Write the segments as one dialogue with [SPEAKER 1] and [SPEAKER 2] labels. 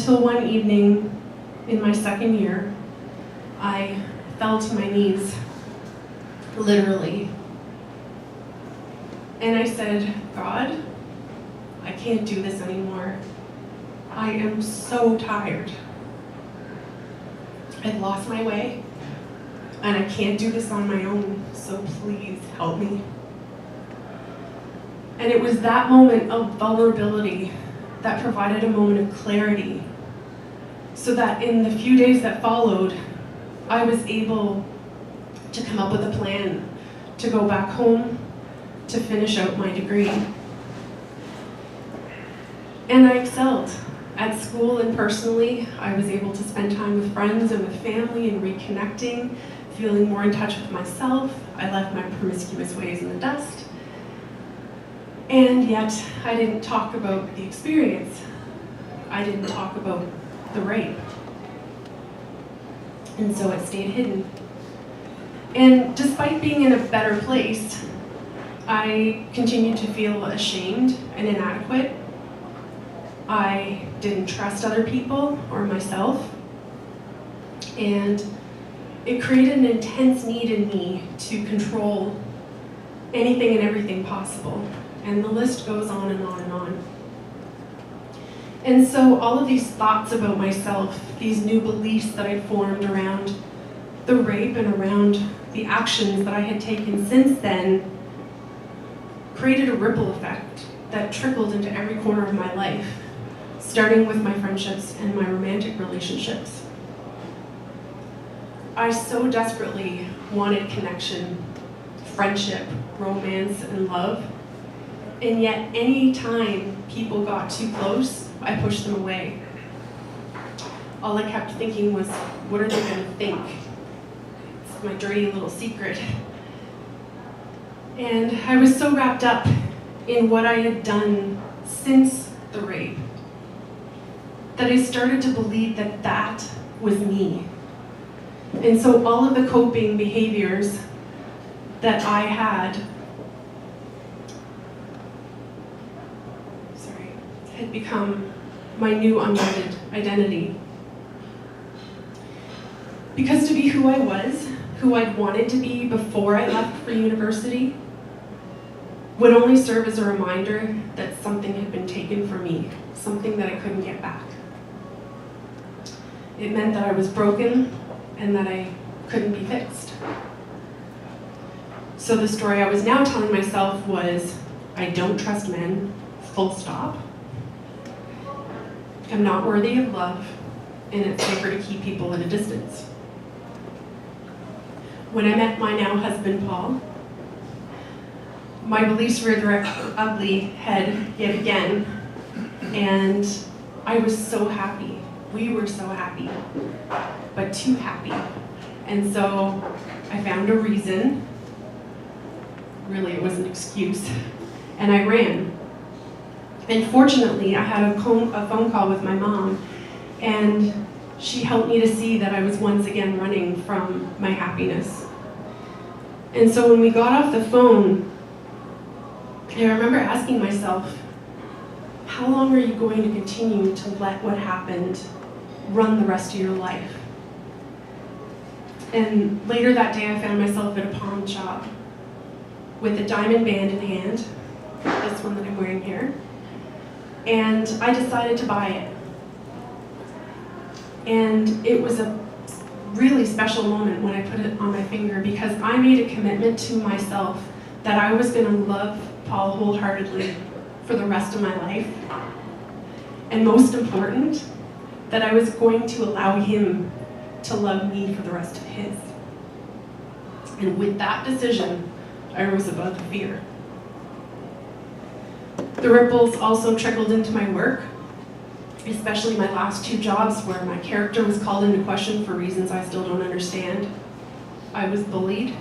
[SPEAKER 1] until one evening in my second year, I fell to my knees, literally. And I said, God, I can't do this anymore. I am so tired. I've lost my way, and I can't do this on my own, so please help me. And it was that moment of vulnerability that provided a moment of clarity, so that in the few days that followed, I was able to come up with a plan to go back home to finish out my degree. And I excelled. At school and personally, I was able to spend time with friends and with family and reconnecting, feeling more in touch with myself. I left my promiscuous ways in the dust. And yet, I didn't talk about the experience. I didn't talk about the rape. And so it stayed hidden. And despite being in a better place, I continued to feel ashamed and inadequate. I didn't trust other people or myself. And it created an intense need in me to control anything and everything possible. And the list goes on and on and on. And so all of these thoughts about myself, these new beliefs that I'd formed around the rape and around the actions that I had taken since then, created a ripple effect that trickled into every corner of my life, starting with my friendships and my romantic relationships. I so desperately wanted connection, friendship, romance, and love. And yet, any time people got too close, I pushed them away. All I kept thinking was, what are they going to think? It's my dirty little secret. And I was so wrapped up in what I had done since the rape that I started to believe that that was me. And so all of the coping behaviors that I had become my new unwanted identity. Because to be who I was, who I'd wanted to be before I left for university, would only serve as a reminder that something had been taken from me, something that I couldn't get back. It meant that I was broken and that I couldn't be fixed. So the story I was now telling myself was, I don't trust men, full stop. I'm not worthy of love, and it's safer to keep people at a distance. When I met my now husband, Paul, my beliefs reared their ugly head yet again, and I was so happy. We were so happy, but too happy. And so I found a reason, really it was an excuse, and I ran. And fortunately, I had a phone call with my mom, and she helped me to see that I was once again running from my happiness. And so when we got off the phone, I remember asking myself, how long are you going to continue to let what happened run the rest of your life? And later that day, I found myself at a pawn shop with a diamond band in hand, this one that I'm wearing here. And I decided to buy it. And it was a really special moment when I put it on my finger, because I made a commitment to myself that I was going to love Paul wholeheartedly for the rest of my life. And most important, that I was going to allow him to love me for the rest of his. And with that decision, I rose above the fear. The ripples also trickled into my work, especially my last 2 jobs where my character was called into question for reasons I still don't understand. I was bullied,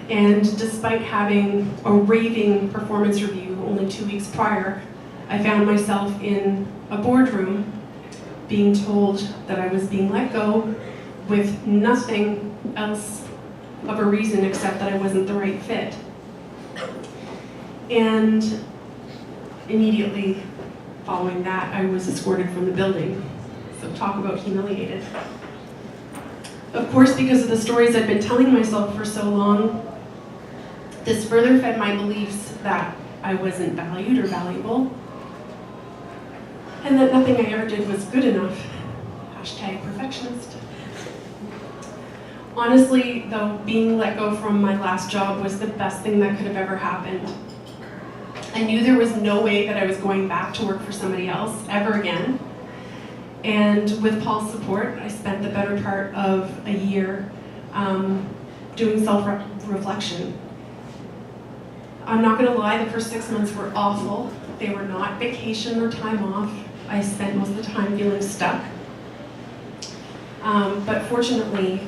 [SPEAKER 1] and despite having a raving performance review only 2 weeks prior, I found myself in a boardroom being told that I was being let go with nothing else of a reason except that I wasn't the right fit. And immediately following that, I was escorted from the building. So talk about humiliated. Of course, because of the stories I'd been telling myself for so long, this further fed my beliefs that I wasn't valued or valuable, and that nothing I ever did was good enough. Hashtag perfectionist. Honestly, though, being let go from my last job was the best thing that could have ever happened. I knew there was no way that I was going back to work for somebody else ever again. And with Paul's support, I spent the better part of a year doing self-reflection. I'm not gonna lie, the first 6 months were awful. They were not vacation or time off. I spent most of the time feeling stuck. But fortunately,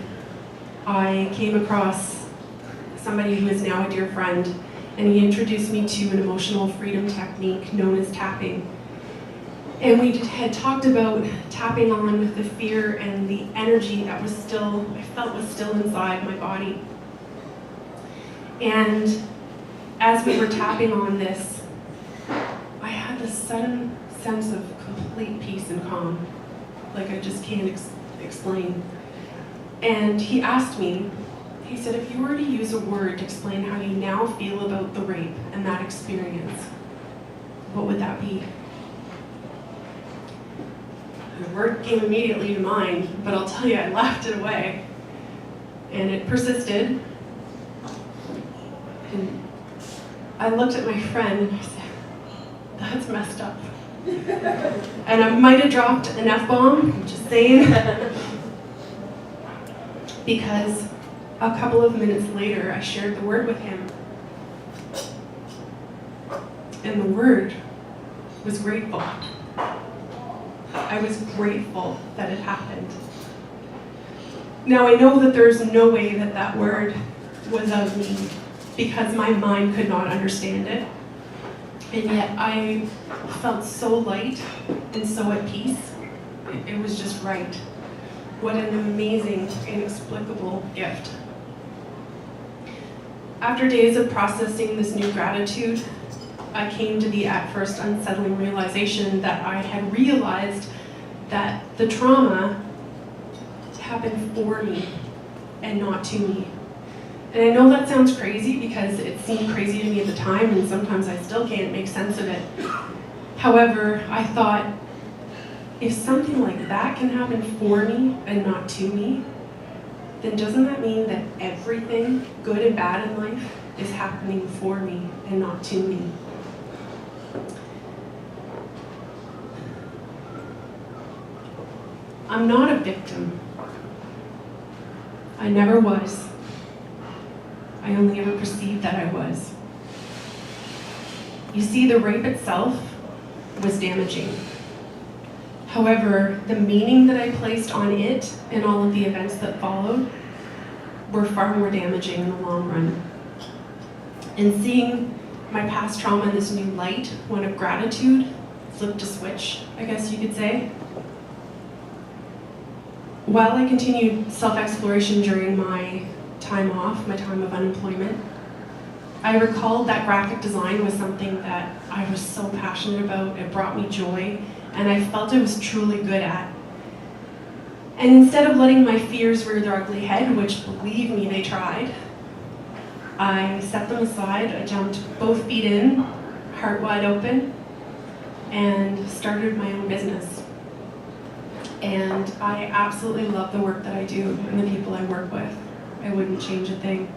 [SPEAKER 1] I came across somebody who is now a dear friend, and he introduced me to an emotional freedom technique known as tapping. And we had talked about tapping on the fear and the energy that I felt was still inside my body. And as we were tapping on this, I had this sudden sense of complete peace and calm, like I just can't explain. And he asked me, he said, if you were to use a word to explain how you now feel about the rape and that experience, what would that be? The word came immediately to mind, but I'll tell you, I laughed it away. And it persisted. And I looked at my friend and I said, that's messed up. And I might have dropped an F-bomb, I'm just saying. Because a couple of minutes later, I shared the word with him. And the word was grateful. I was grateful that it happened. Now I know that there's no way that that word was of me because my mind could not understand it. And yet I felt so light and so at peace. It was just right. What an amazing, inexplicable gift. After days of processing this new gratitude, I came to the at first unsettling realization that I had realized that the trauma happened for me and not to me. And I know that sounds crazy because it seemed crazy to me at the time, and sometimes I still can't make sense of it. However, I thought, if something like that can happen for me and not to me, then doesn't that mean that everything, good and bad in life, is happening for me and not to me? I'm not a victim. I never was. I only ever perceived that I was. You see, the rape itself was damaging. However, the meaning that I placed on it and all of the events that followed were far more damaging in the long run. And seeing my past trauma in this new light, one of gratitude, flipped a switch, I guess you could say. While I continued self-exploration during my time off, my time of unemployment, I recalled that graphic design was something that I was so passionate about. It brought me joy, and I felt I was truly good at. And instead of letting my fears rear their ugly head, which, believe me, they tried, I set them aside. I jumped both feet in, heart wide open, and started my own business. And I absolutely love the work that I do and the people I work with. I wouldn't change a thing.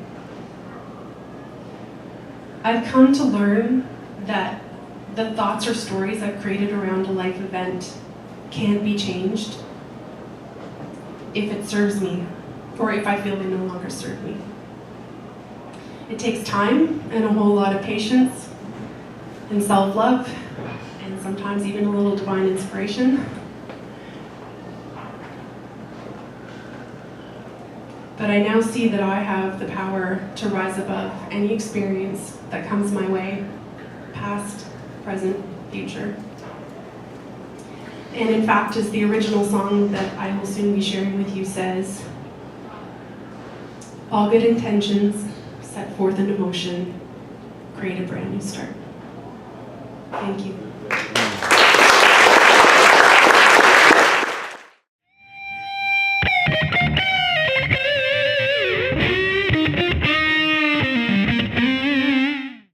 [SPEAKER 1] I've come to learn that the thoughts or stories I've created around a life event can't be changed if it serves me, or if I feel they no longer serve me. It takes time and a whole lot of patience and self-love, and sometimes even a little divine inspiration. But I now see that I have the power to rise above any experience that comes my way, past, present, future. And in fact, as the original song that I will soon be sharing with you says, all good intentions set forth into motion create a brand new start. Thank you.